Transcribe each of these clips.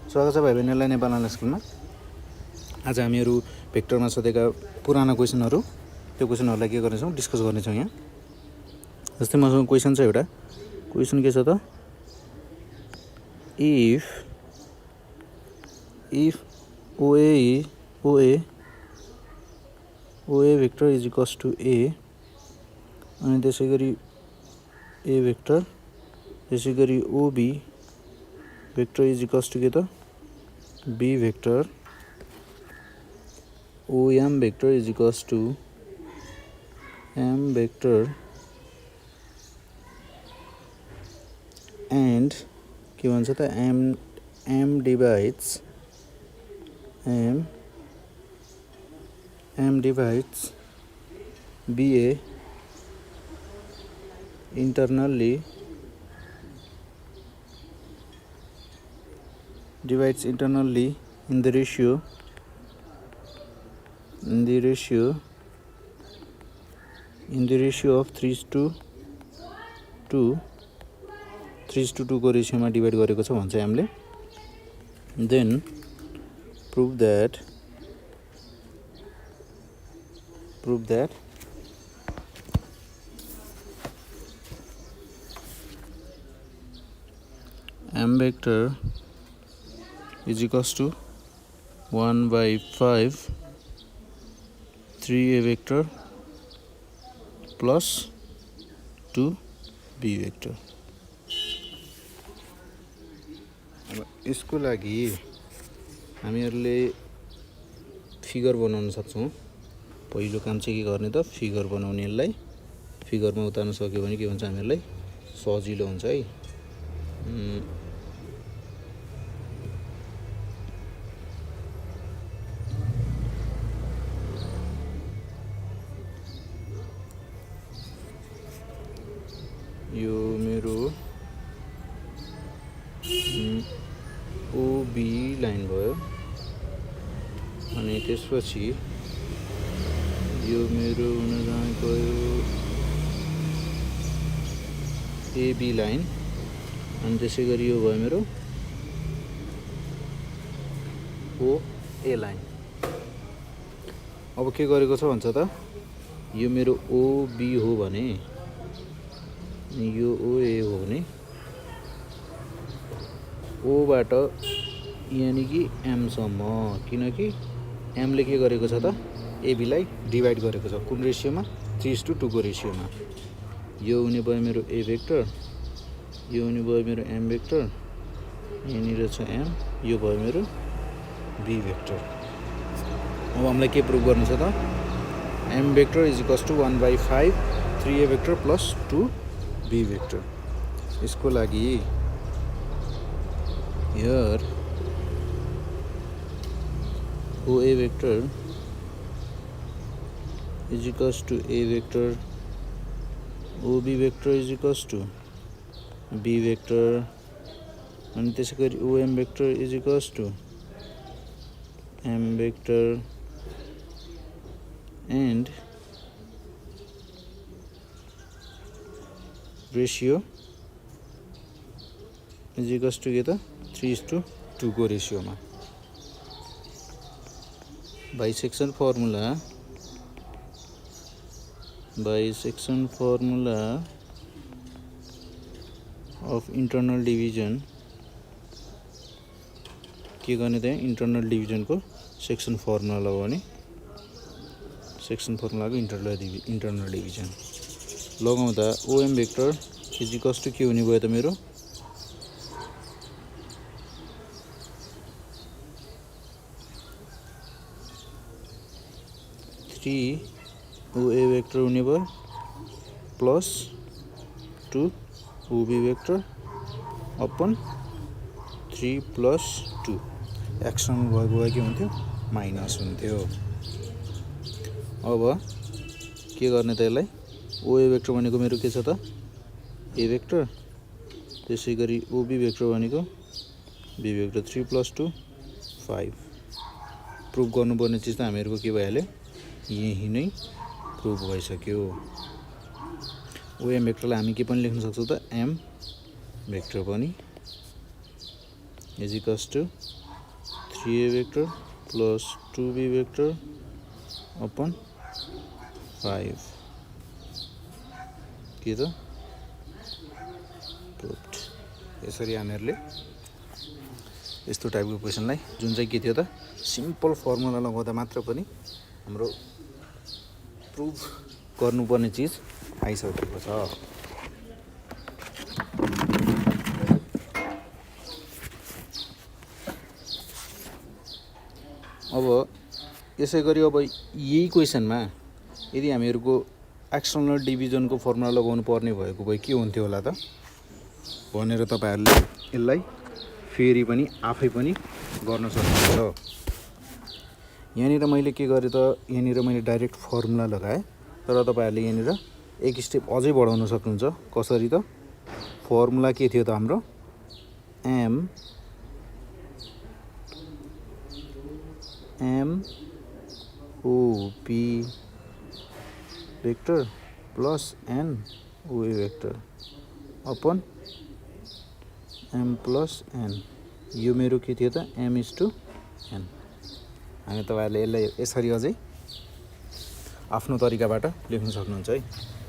स्वागत छ भाइ बहिनीलाई नेपाल अनलाइन स्कुलमा। आज हामीहरू भेक्टरमा सोधेका पुराना क्वेसनहरू त्यो क्वेसनहरूलाई के गर्नेछौँ डिस्कस गर्नेछौँ यहाँ। जस्तै मसँग क्वेसन छ एउटा। क्वेसन के छ त, if OA vector is equals to A अनि त्यसै गरी A भेक्टर त्यसै गरी OB vector is equals to के त B vector OM vector is equals to M vector and के भन्छ त M divides BA internally divides internally in the ratio of 3:2 को रेशियोमा डिभाइड गरेको छ भन्छ हामीले। Then prove that M vector is equals to 1/5 3A vector plus 2B vector। अब यसको लागि हामीहरूले फिगर बनाउन सक्छौँ। पहिलो काम चाहिँ के गर्ने त, फिगर बनाउने। यसलाई फिगरमा उतार्न सक्यो भने के हुन्छ, हामीहरूलाई सजिलो हुन्छ है। यो मेरो OB लाइन भयो अनि त्यसपछि यो मेरो हुन जानेको AB लाइन अनि त्यसै गरी यो भयो मेरो OA लाइन। अब के गरेको छ भन्छ त, यो मेरो OB हो भने यो OA हो भने ओबाट यानि कि एमसम्म, किनकि एमले के गरेको छ त एबीलाई डिभाइड गरेको छ कुन रेसियोमा, 3:2 को रेसियोमा। यो हुने भयो मेरो A भेक्टर, यो हुने भयो मेरो M भेक्टर, यहाँनिर छ M, यो भयो मेरो B भेक्टर। अब हामीलाई के प्रुभ गर्नु छ त, M vector is equals to 1/5 3A vector plus 2B vector. यसको लागि here OA vector is equals to A vector, OB vector is equals to B vector अनि त्यसै गरी OM vector is equals to M vector and ratio is equals to के त 3:2 को रेशियोमा। Bisection formula of internal division के गर्ने त, इंटरनल डिभिजन को सेक्सन फर्मुला लगाउने, सेक्सन फर्मुला को इंटरनल डिभिजन लगाउँदा OM vector is equals to के हुने भयो त मेरो 3OA भेक्टर हुने भयो plus 2OB vector upon 3 plus 2 एक्सन भएको भए के हुन्थ्यो, माइनस हुन्थ्यो। अब के गर्ने त यसलाई, OA भेक्टर भनेको मेरो के छ त A भेक्टर, त्यसै गरी OB भेक्टर भनेको B भेक्टर 3 प्लस 2 5। प्रुभ गर्नुपर्ने चिज त हामीहरूको के भइहाल्यो, यही नै प्रुभ भइसक्यो। OM भेक्टरलाई हामी के पनि लेख्न सक्छौँ त, M भेक्टर पनि is equals to 3a vector plus 2b vector upon 5 के त प्रुभड। यसरी हामीहरूले यस्तो टाइपको क्वेसनलाई जुन चाहिँ के थियो त सिम्पल फर्मुला लगाउँदा मात्र पनि हाम्रो प्रुभ गर्नुपर्ने चिज आइसकेको छ। अब यसै गरी अब यही क्वेसनमा यदि हामीहरूको एक्सटर्नल डिभिजनको फर्मुला लगाउनु पर्ने भएको भए के हुन्थ्यो होला त भनेर तपाईहरुले यसलाई फेरि पनि आफै पनि गर्न सक्नुहुन्छ। यहाँनिर मैले के गरे त यहाँनिर मैले डाइरेक्ट फर्मुला लगाएँ, तर तपाईहरुले यहाँनिर एक स्टेप अझै बढाउन सक्नुहुन्छ। कसरी त फर्मुला के थियो त हाम्रो m o p vector plus n o a vector upon m plus n। यो मेरो के थियो त m/n। हामी तपाईहरुले यसलाई यसरी अझै आफ्नो तरिकाबाट लेख्न सक्नुहुन्छ है।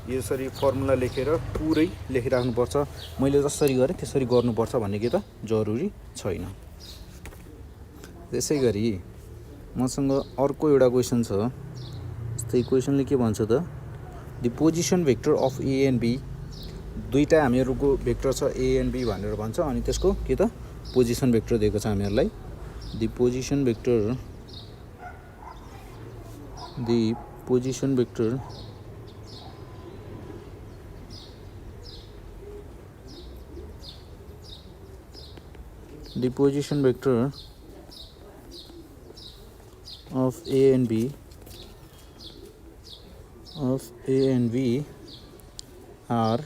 यसरी फर्मुला लेखेर पुरै लेखिराख्नुपर्छ, मैले जसरी गरे त्यसरी गर्नुपर्छ भन्ने के त जरुरी छैन। त्यसै गरी मसँग अर्को एउटा क्वेशन छ। त्यही क्वेशनले के भन्छ त the position vector of a and b। दुईटा हामीहरुको भेक्टर छ a एन्ड b भनेर भन्छ, अनि त्यसको के त पोजिसन भेक्टर दिएको छ हामीहरुलाई। The position vector of a and b are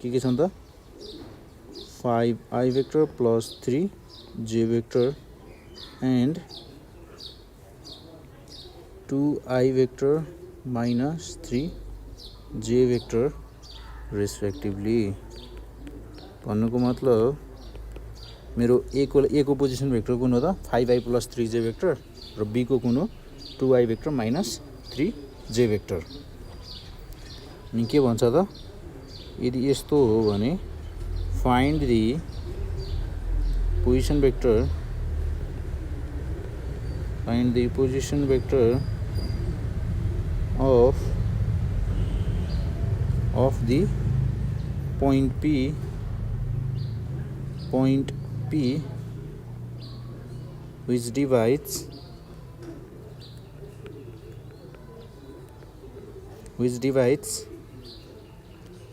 के छन् त 5i vector plus 3j vector and 2i vector minus 3j vector respectively। भन्नुको मतलब मेरो a को पोजिसन भेक्टर कुन हो त 5i plus 3j भेक्टर र b को कुन हो 2i vector minus 3j vector. अनि के भन्छ त यदि यस्तो हो भने find the position vector of the point P which divides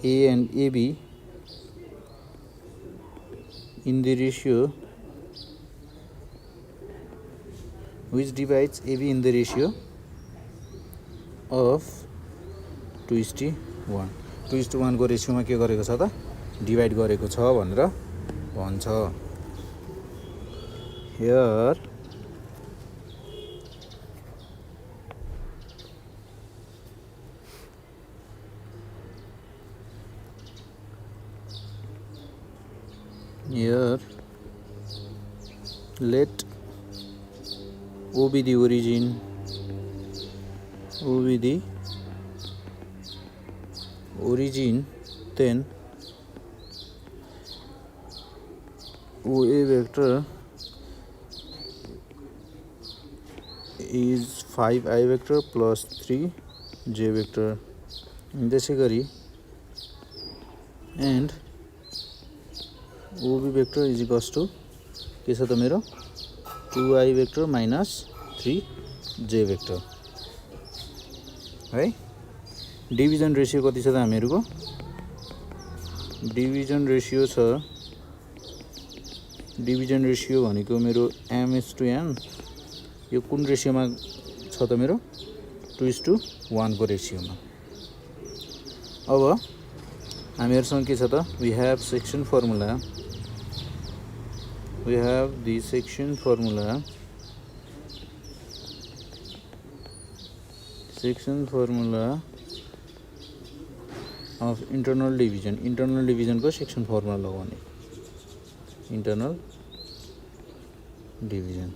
A and AB in the ratio of 2:1। 2:1 को रेशियोमा के गरेको छ त डिभाइड गरेको छ भनेर भन्छ। Here let O be the origin, then OA vector is 5i vector plus 3j vector। त्यसै गरी and OB vector is equals to के छ त मेरो 2i vector minus 3j vector है। डिभिजन रेशियो कति छ त हामीहरुको डिभिजन रेशियो भनेको मेरो m/n। यो कुन रेशियोमा छ त मेरो 2:1 को रेशियोमा। अब हामीहरुसँग के छ त we have the section formula of internal division को सेक्सन फर्मुला लगाउने internal division।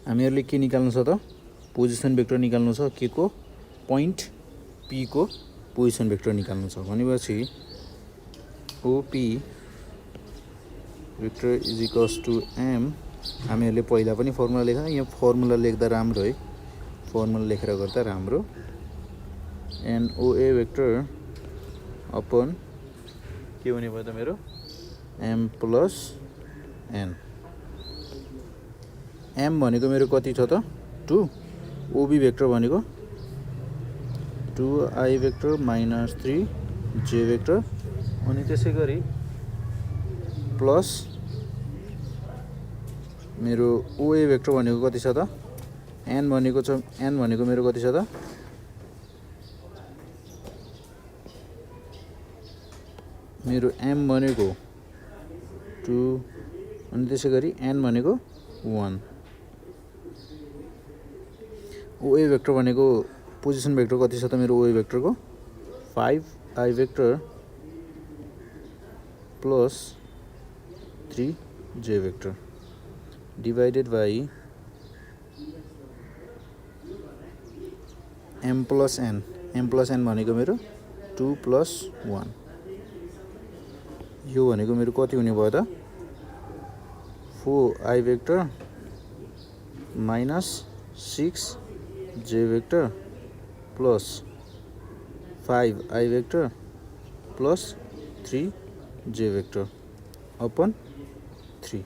हामीहरूले के निकाल्नु छ त पोजिसन भेक्टर निकाल्नु छ के को पोइन्ट पी को पोजिसन भेक्टर निकाल्नु छ भनेपछि OP vector is equals to M हामीहरूले पहिला पनि फर्मुला लेख्दा यहाँ फर्मुला लेख्दा राम्रो है फर्मुला लेखेर गर्दा राम्रो एनओए भेक्टर अपन के हुने भयो त मेरो एम प्लस एन एम भनेको मेरो कति छ त 2 ओबी भेक्टर भनेको 2i vector minus 3 J vector अनि त्यसै गरी प्लस मेरो ओए भेक्टर भनेको कति छ त एन भनेको मेरो कति छ त मेरो एम भनेको 2 अनि त्यसै गरी एन भनेको 1 ओए भेक्टर भनेको पोजिसन भेक्टर कति छ त मेरो ओए भेक्टरको 5i vector plus 3 J vector divided by M plus N भनेको मेरो 2 प्लस 1 यो भनेको मेरो कति हुने भयो त 4i भेक्टर माइनस 6 जे vector plus 5i vector plus 3 J vector upon 3